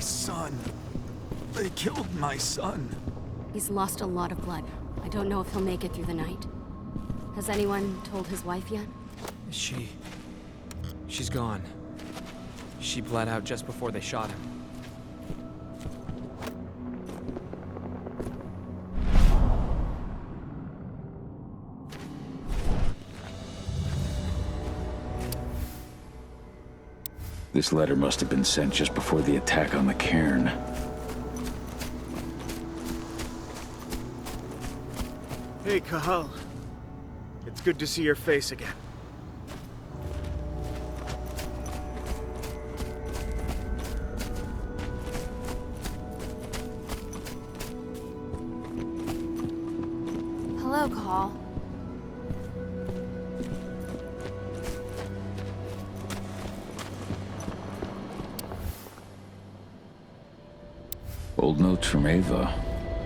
son. They killed my son. He's lost a lot of blood. I don't know if he'll make it through the night. Has anyone told his wife yet? She's gone. She bled out just before they shot him. This letter must have been sent just before the attack on the cairn. Hey, Cahal. It's good to see your face again. Hello, Call. Old notes from Ava,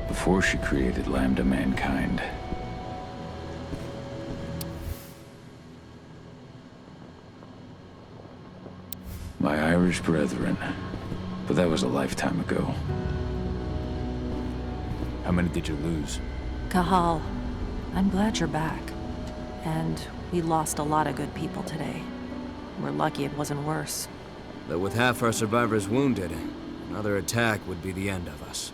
before she created Lambda Mankind. My Irish brethren, but that was a lifetime ago. How many did you lose? Cahal, I'm glad you're back. And we lost a lot of good people today. We're lucky it wasn't worse. Though with half our survivors wounded, another attack would be the end of us.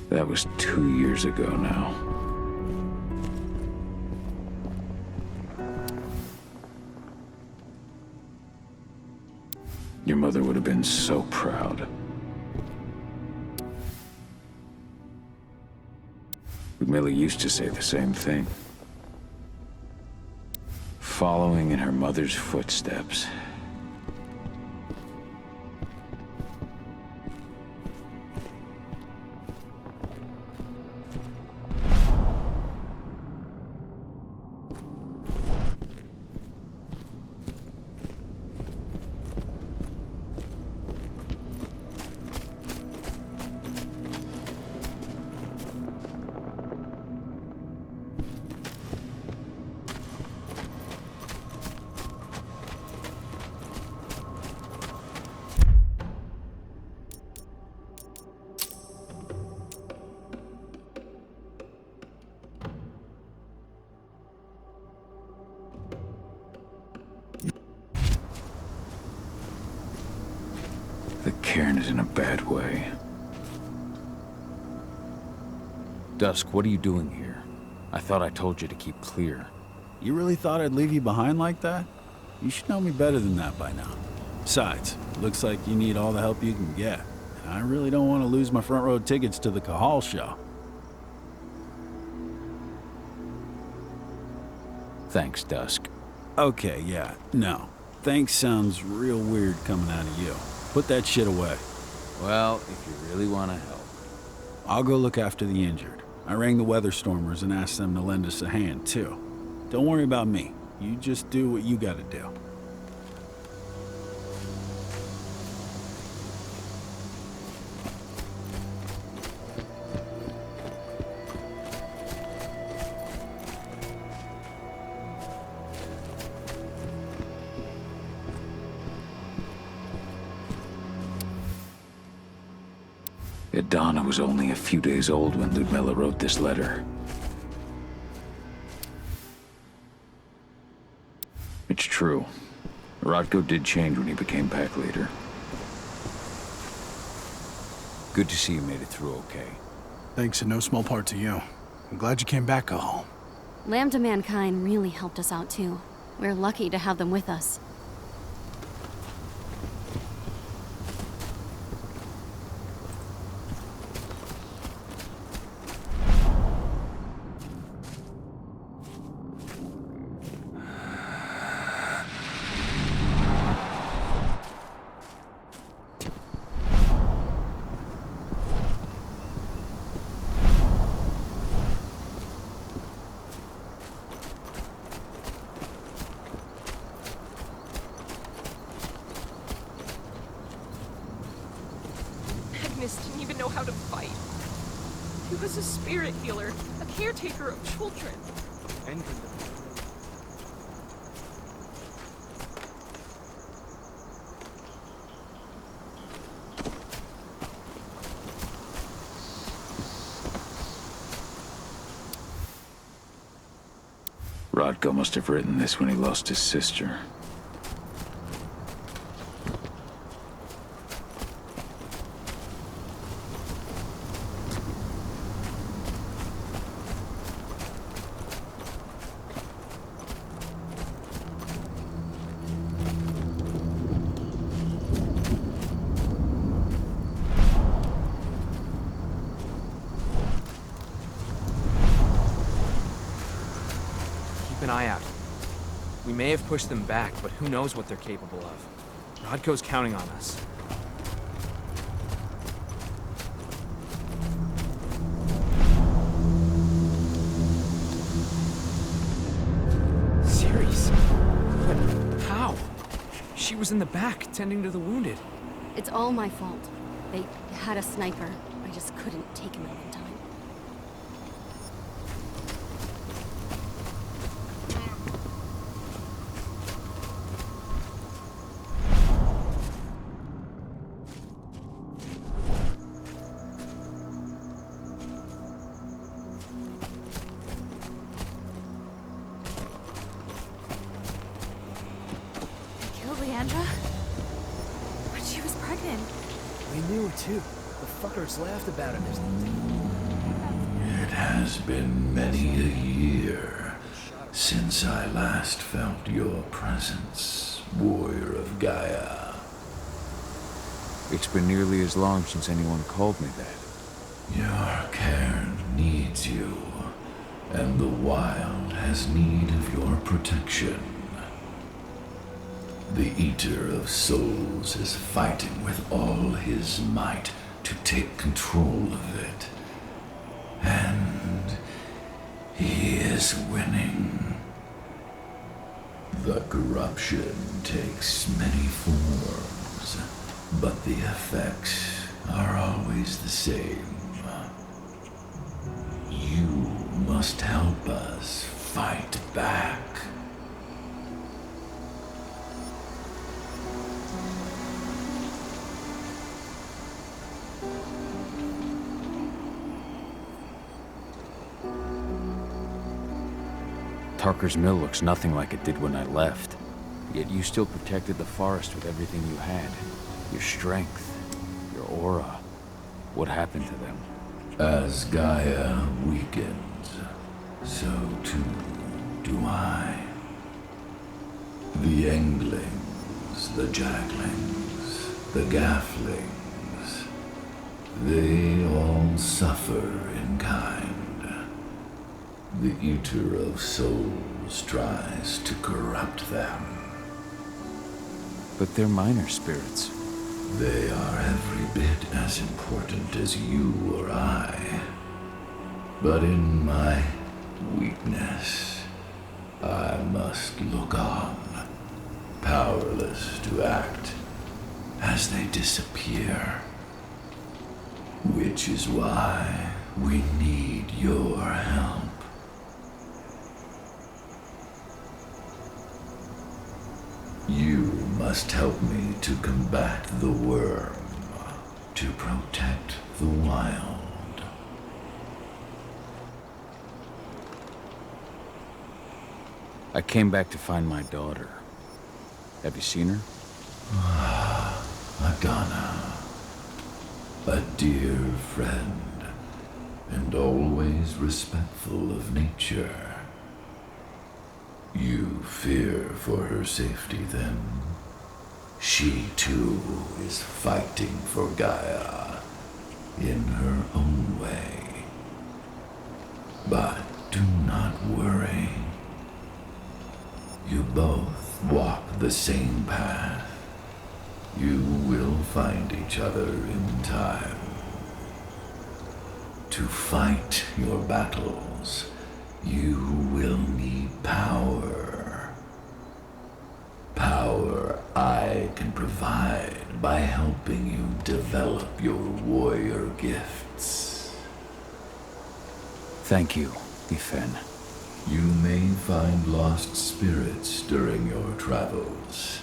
That was 2 years ago now. Your mother would have been so proud. Camilla used to say the same thing. Following in her mother's footsteps. The cairn is in a bad way. Dusk, what are you doing here? I thought I told you to keep clear. You really thought I'd leave you behind like that? You should know me better than that by now. Besides, looks like you need all the help you can get. And I really don't want to lose my front row tickets to the Cahal show. Thanks, Dusk. Okay, yeah, no. Thanks sounds real weird coming out of you. Put that shit away. Well, if you really want to help. I'll go look after the injured. I rang the Weatherstormers and asked them to lend us a hand, too. Don't worry about me. You just do what you gotta do. Donna was only a few days old when Ludmilla wrote this letter. It's true. Rodko did change when he became pack leader. Good to see you made it through okay. Thanks in no small part to you. I'm glad you came back, Cahal. Lambda Mankind really helped us out too. We're lucky to have them with us. Magnus didn't even know how to fight. He was a spirit healer, a caretaker of children. Rodko must have written this when he lost his sister. An eye out. We may have pushed them back, but who knows what they're capable of. Rodko's counting on us. Ceres? But how? She was in the back, tending to the wounded. It's all my fault. They had a sniper. I just couldn't take him out in time. But she was pregnant. We knew it too. The fuckers laughed about it. It has been many a year since I last felt your presence, warrior of Gaia. It's been nearly as long since anyone called me that. Your cairn needs you, and the wild has need of your protection. The Eater of Souls is fighting with all his might to take control of it. And he is winning. The corruption takes many forms, but the effects are always the same. You must help us fight back. Tarker's mill looks nothing like it did when I left. Yet you still protected the forest with everything you had. Your strength, your aura. What happened to them? As Gaia weakens, so too do I. The Englings, the Jacklings, the Gafflings, they all suffer in kind. The Eater of Souls tries to corrupt them. But they're minor spirits. They are every bit as important as you or I. But in my weakness, I must look on, powerless to act as they disappear. Which is why we need your help. You must help me to combat the worm, to protect the wild. I came back to find my daughter. Have you seen her? Adana, a dear friend, and always respectful of nature. You fear for her safety, then? She, too, is fighting for Gaia in her own way. But do not worry. You both walk the same path. You will find each other in time. To fight your battles, you will need power. Power I can provide by helping you develop your warrior gifts. Thank you, Ifen. You may find lost spirits during your travels.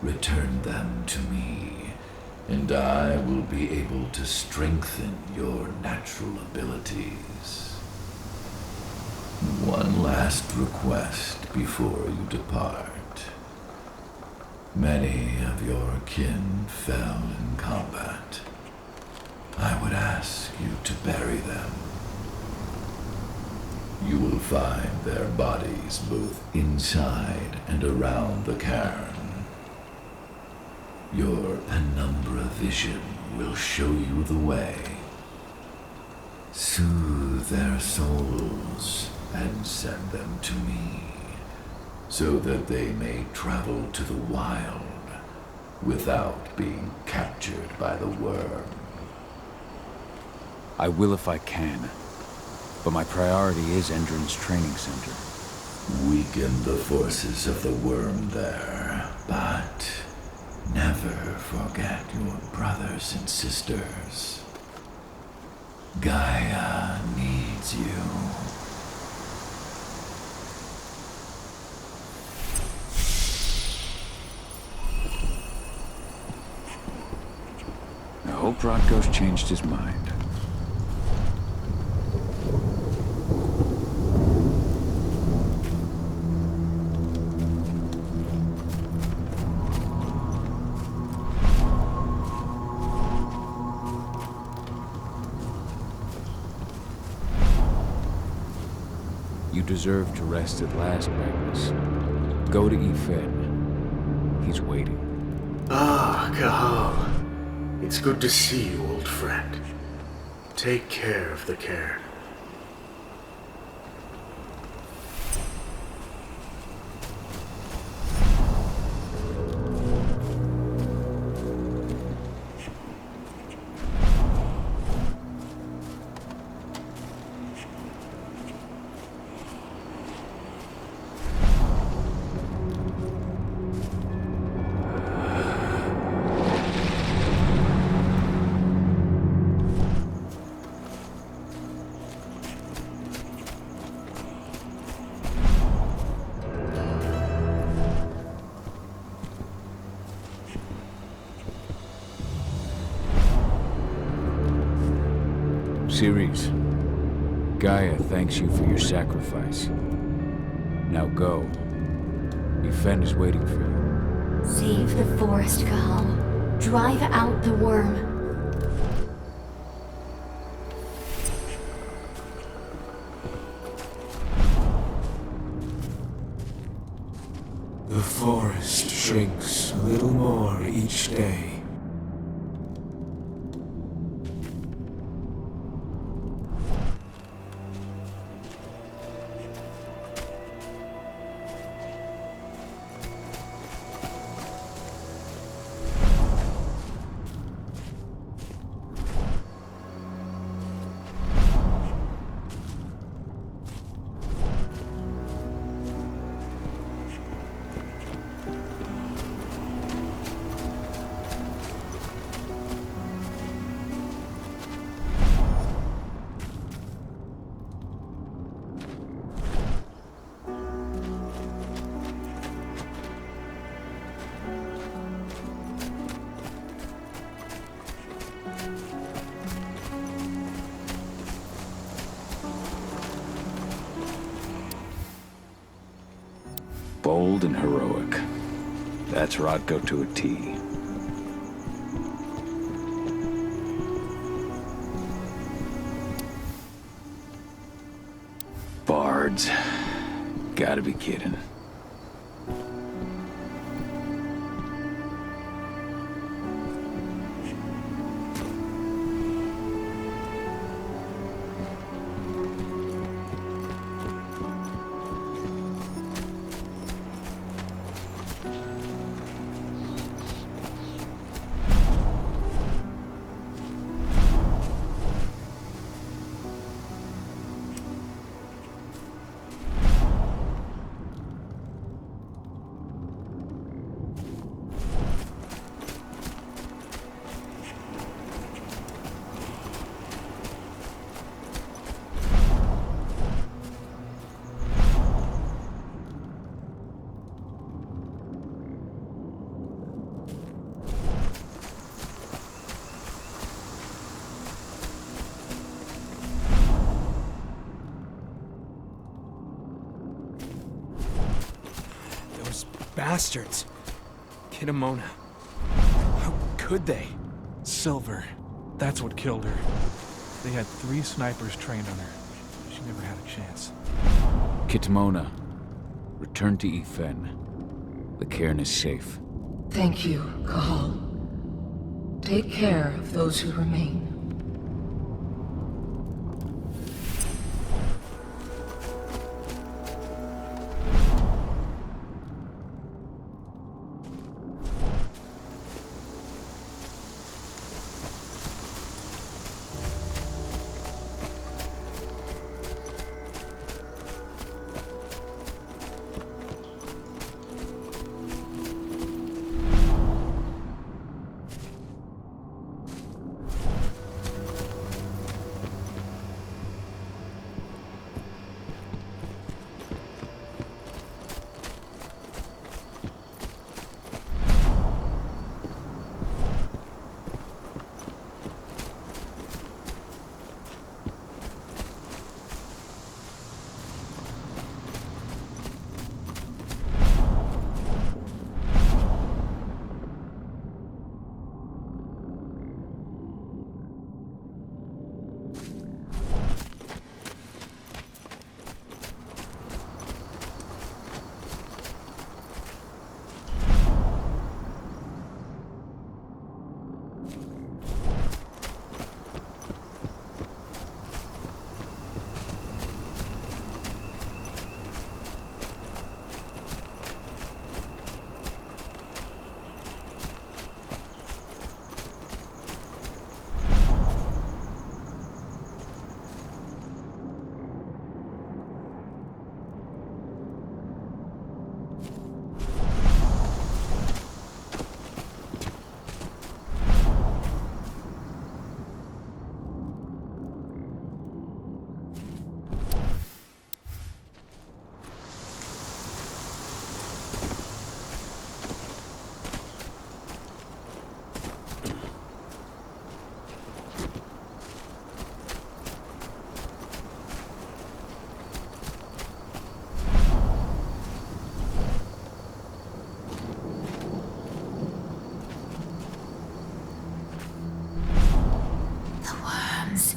Return them to me, and I will be able to strengthen your natural abilities. One last request before you depart. Many of your kin fell in combat. I would ask you to bury them. You will find their bodies both inside and around the cairn. Your penumbra vision will show you the way. Soothe their souls and send them to me, so that they may travel to the wild without being captured by the worm. I will if I can, but my priority is Endron's training center. Weaken the forces of the worm there, but never forget your brothers and sisters. Gaia needs you. I hope Rodko's changed his mind. You deserve to rest at last, Magnus. Go to Ifen. He's waiting. Ah, Cahal. It's good to see you, old friend. Take care of the cairn. Ceres, Gaia thanks you for your sacrifice. Now go. Ifen is waiting for you. Save the forest, Cahal. Drive out the worm. The forest shrinks a little more each day. Bold and heroic. That's Rodko to a T. Bards. Gotta be kidding. bastards. Kitamona. How could they? Silver. That's what killed her. They had 3 snipers trained on her. She never had a chance. Kitamona, return to Ethen. The cairn is safe. Thank you, Cahal. Take care of those who remain.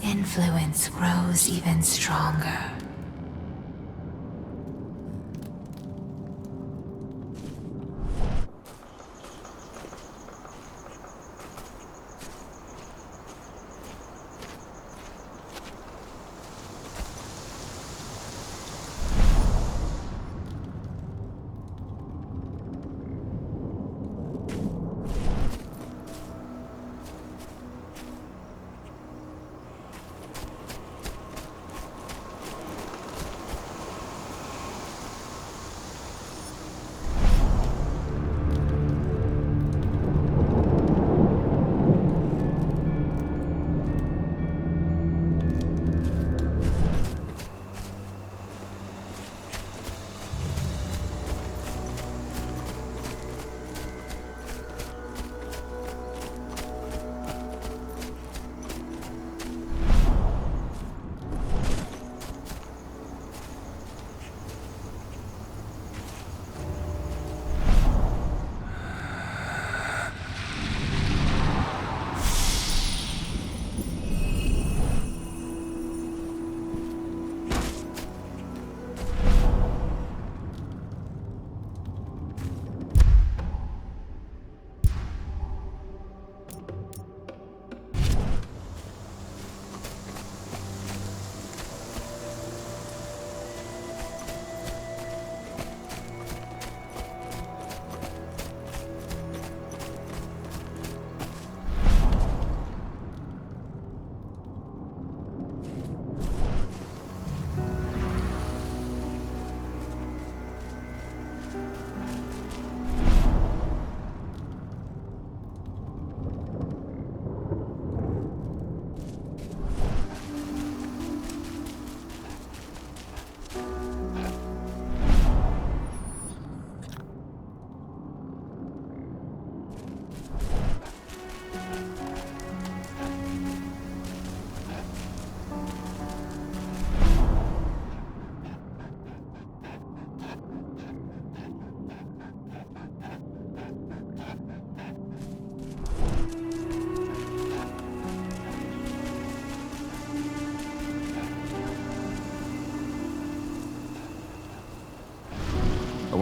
Influence grows even stronger.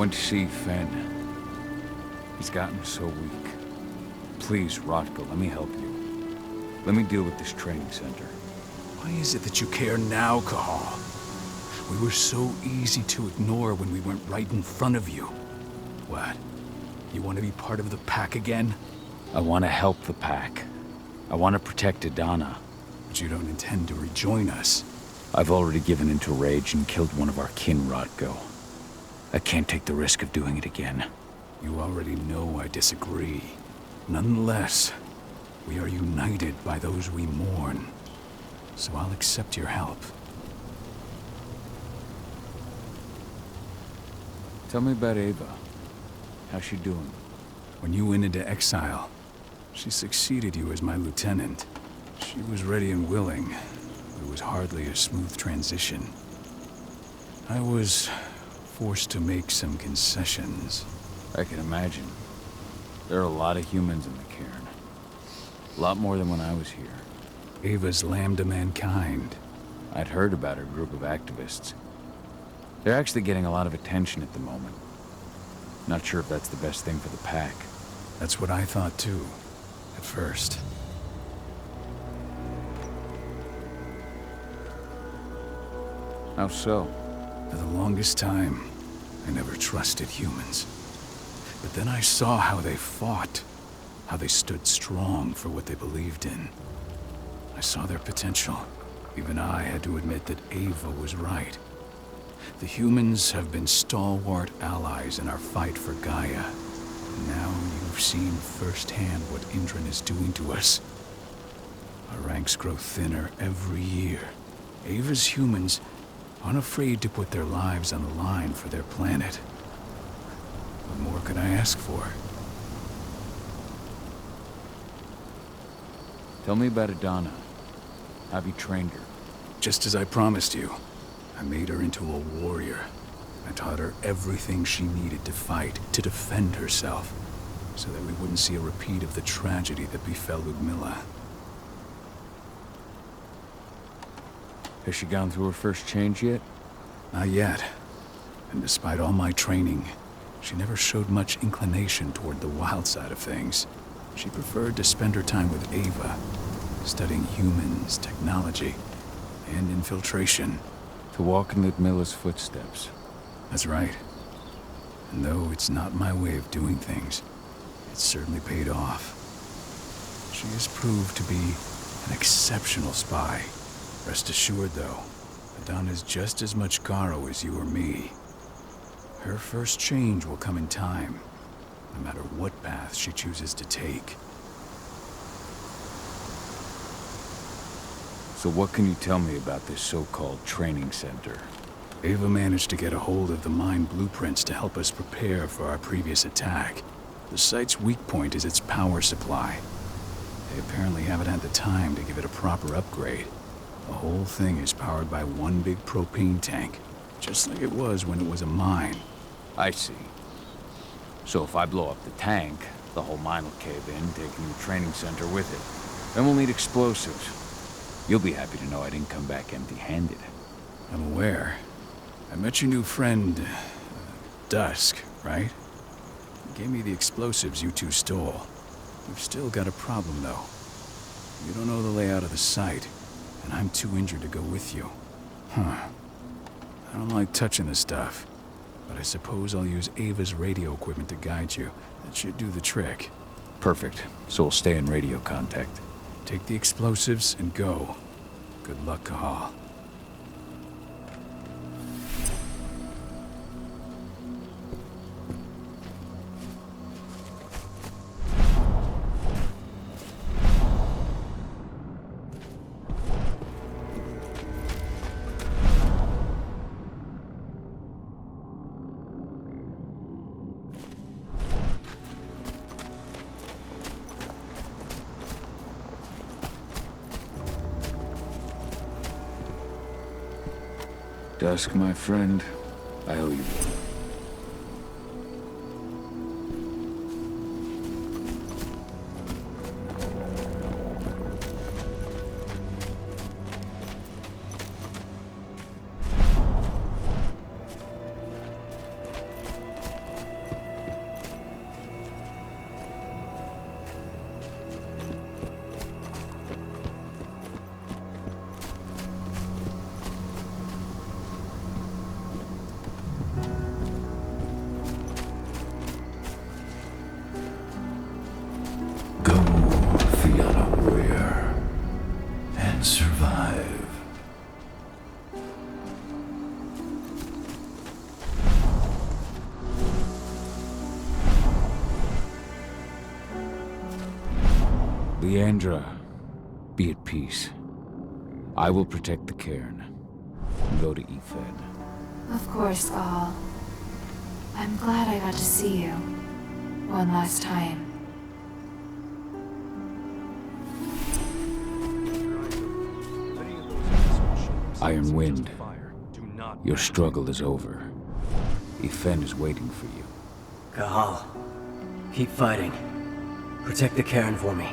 went to see Fenn. He's gotten so weak. Please, Rotko, let me help you. Let me deal with this training center. Why is it that you care now, Cahal? We were so easy to ignore when we went right in front of you. What? You want to be part of the pack again? I want to help the pack. I want to protect Adana. But you don't intend to rejoin us. I've already given into rage and killed one of our kin, Rotko. I can't take the risk of doing it again. You already know I disagree. Nonetheless, we are united by those we mourn. So I'll accept your help. Tell me about Ava. How's she doing? When you went into exile, she succeeded you as my lieutenant. She was ready and willing. It was hardly a smooth transition. I was forced to make some concessions. I can imagine. There are a lot of humans in the cairn. A lot more than when I was here. Ava's lamb to mankind. I'd heard about her group of activists. They're actually getting a lot of attention at the moment. Not sure if that's the best thing for the pack. That's what I thought too, at first. How so? For the longest time, I never trusted humans. But then I saw how they fought, how they stood strong for what they believed in. I saw their potential. Even I had to admit that Ava was right. The humans have been stalwart allies in our fight for Gaia. And now you've seen firsthand what Indran is doing to us. Our ranks grow thinner every year. Ava's humans aren't afraid to put their lives on the line for their planet. What more could I ask for? Tell me about Adana. Have you trained her? Just as I promised you. I made her into a warrior. I taught her everything she needed to fight, to defend herself, so that we wouldn't see a repeat of the tragedy that befell Ludmilla. Has she gone through her first change yet? Not yet. And despite all my training, she never showed much inclination toward the wild side of things. She preferred to spend her time with Ava, studying humans, technology, and infiltration. To walk in Ludmilla's footsteps. That's right. And though it's not my way of doing things, it's certainly paid off. She has proved to be an exceptional spy. Rest assured, though, Adana's just as much Garo as you or me. Her first change will come in time, no matter what path she chooses to take. So what can you tell me about this so-called training center? Ava managed to get a hold of the mine blueprints to help us prepare for our previous attack. The site's weak point is its power supply. They apparently haven't had the time to give it a proper upgrade. The whole thing is powered by one big propane tank, just like it was when it was a mine. I see. So if I blow up the tank, the whole mine will cave in, taking the training center with it. Then we'll need explosives. You'll be happy to know I didn't come back empty-handed. I'm aware. I met your new friend, Dusk, right? He gave me the explosives you two stole. We've still got a problem, though. You don't know the layout of the site, and I'm too injured to go with you. Huh. I don't like touching this stuff, but I suppose I'll use Ava's radio equipment to guide you. That should do the trick. Perfect. So we'll stay in radio contact. Take the explosives and go. Good luck, Cahal. Dusk, my friend, I owe you one. Leandra, be at peace. I will protect the cairn. Go to Ethan. Of course, Gaul. I'm glad I got to see you. One last time. Iron Wind, your struggle is over. Ethan is waiting for you. Cahal, keep fighting. Protect the cairn for me.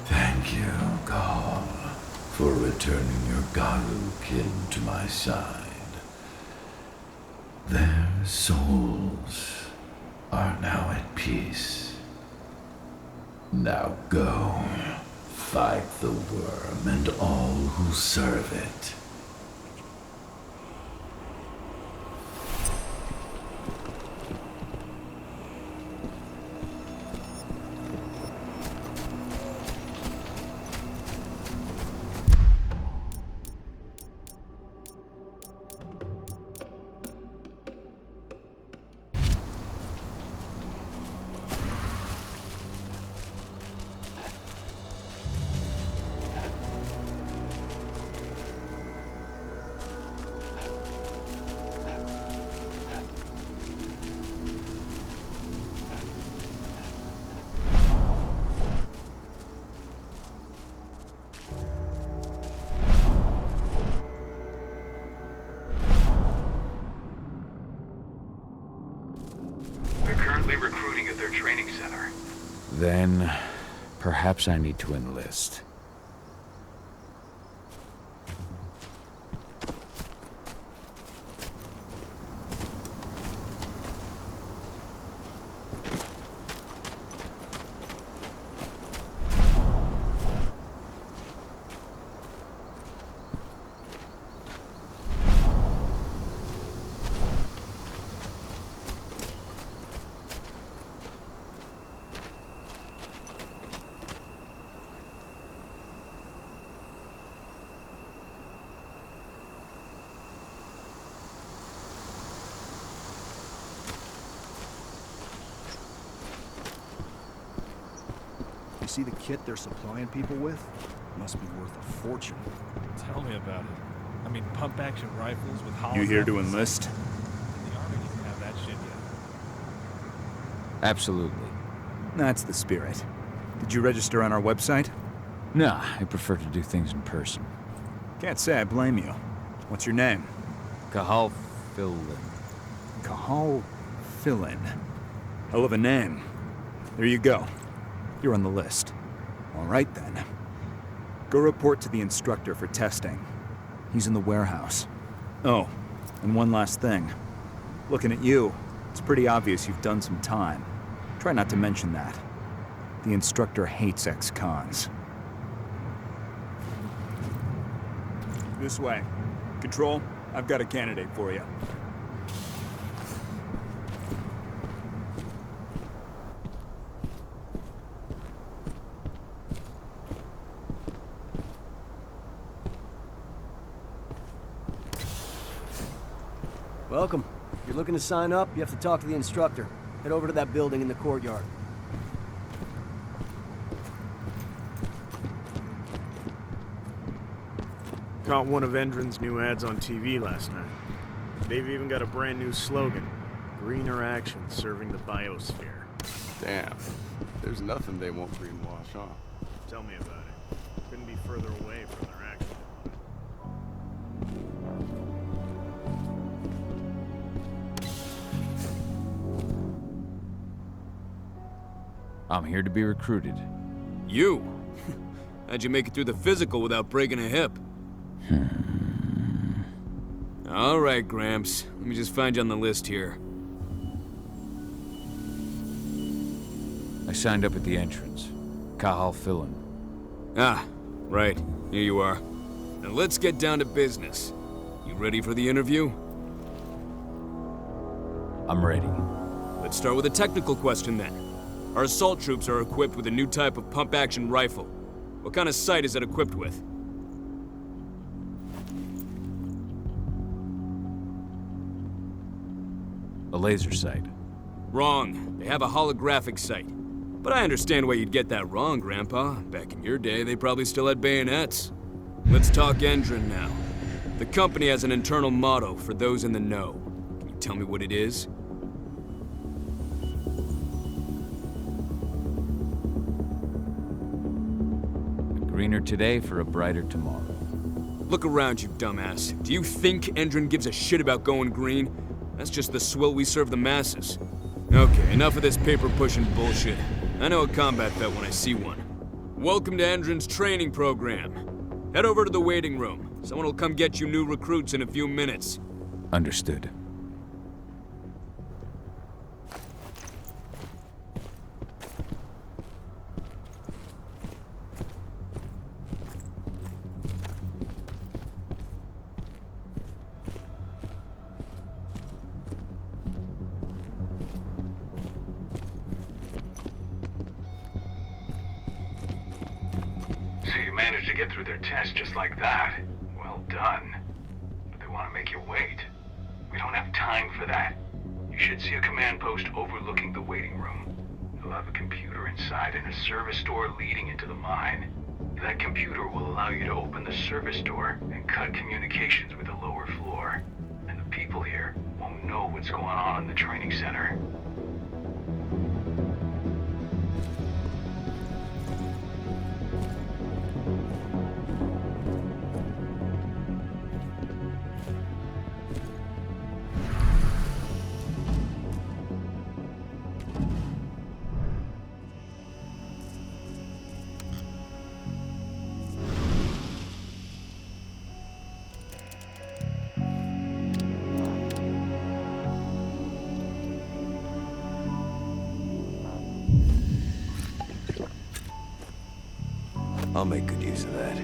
Thank you, Gaul, for returning your Garu kin to my side. Their souls are now at peace. Now go, fight the worm and all who serve it. Recruiting at their training center. Then, perhaps I need to enlist. See the kit they're supplying people with? Must be worth a fortune. Tell me about it. I mean, pump-action rifles with hollow. You here to enlist? The army doesn't have that shit yet. Absolutely. That's the spirit. Did you register on our website? Nah, I prefer to do things in person. Can't say I blame you. What's your name? Cahal Fillin. Cahal Fillin. Hell of a name. There you go. You're on the list. All right, then. Go report to the instructor for testing. He's in the warehouse. Oh, and one last thing. Looking at you, it's pretty obvious you've done some time. Try not to mention that. The instructor hates ex-cons. This way. Control, I've got a candidate for you. Welcome. If you're looking to sign up, you have to talk to the instructor. Head over to that building in the courtyard. Caught one of Endron's new ads on TV last night. They've even got a brand new slogan. Greener action serving the biosphere. Damn. There's nothing they won't greenwash, huh? Tell me about it. Couldn't be further away from their action. I'm here to be recruited. You? How'd you make it through the physical without breaking a hip? All right, Gramps. Let me just find you on the list here. I signed up at the entrance. Cahal Fillin. Ah, right. Here you are. Now let's get down to business. You ready for the interview? I'm ready. Let's start with a technical question then. Our assault troops are equipped with a new type of pump-action rifle. What kind of sight is it equipped with? A laser sight. Wrong. They have a holographic sight. But I understand why you'd get that wrong, Grandpa. Back in your day, they probably still had bayonets. Let's talk Endron now. The company has an internal motto for those in the know. Can you tell me what it is? Greener today for a brighter tomorrow. Look around you, dumbass. Do you think Endron gives a shit about going green? That's just the swill we serve the masses. Okay, enough of this paper-pushing bullshit. I know a combat vet when I see one. Welcome to Endron's training program. Head over to the waiting room. Someone will come get you new recruits in a few minutes. Understood. So you managed to get through their test just like that. Well done. But they want to make you wait. We don't have time for that. You should see a command post overlooking the waiting room. You'll have a computer inside and a service door leading into the mine. That computer will allow you to open the service door and cut communications with the lower floor. And the people here won't know what's going on in the training center. I'll make good use of that.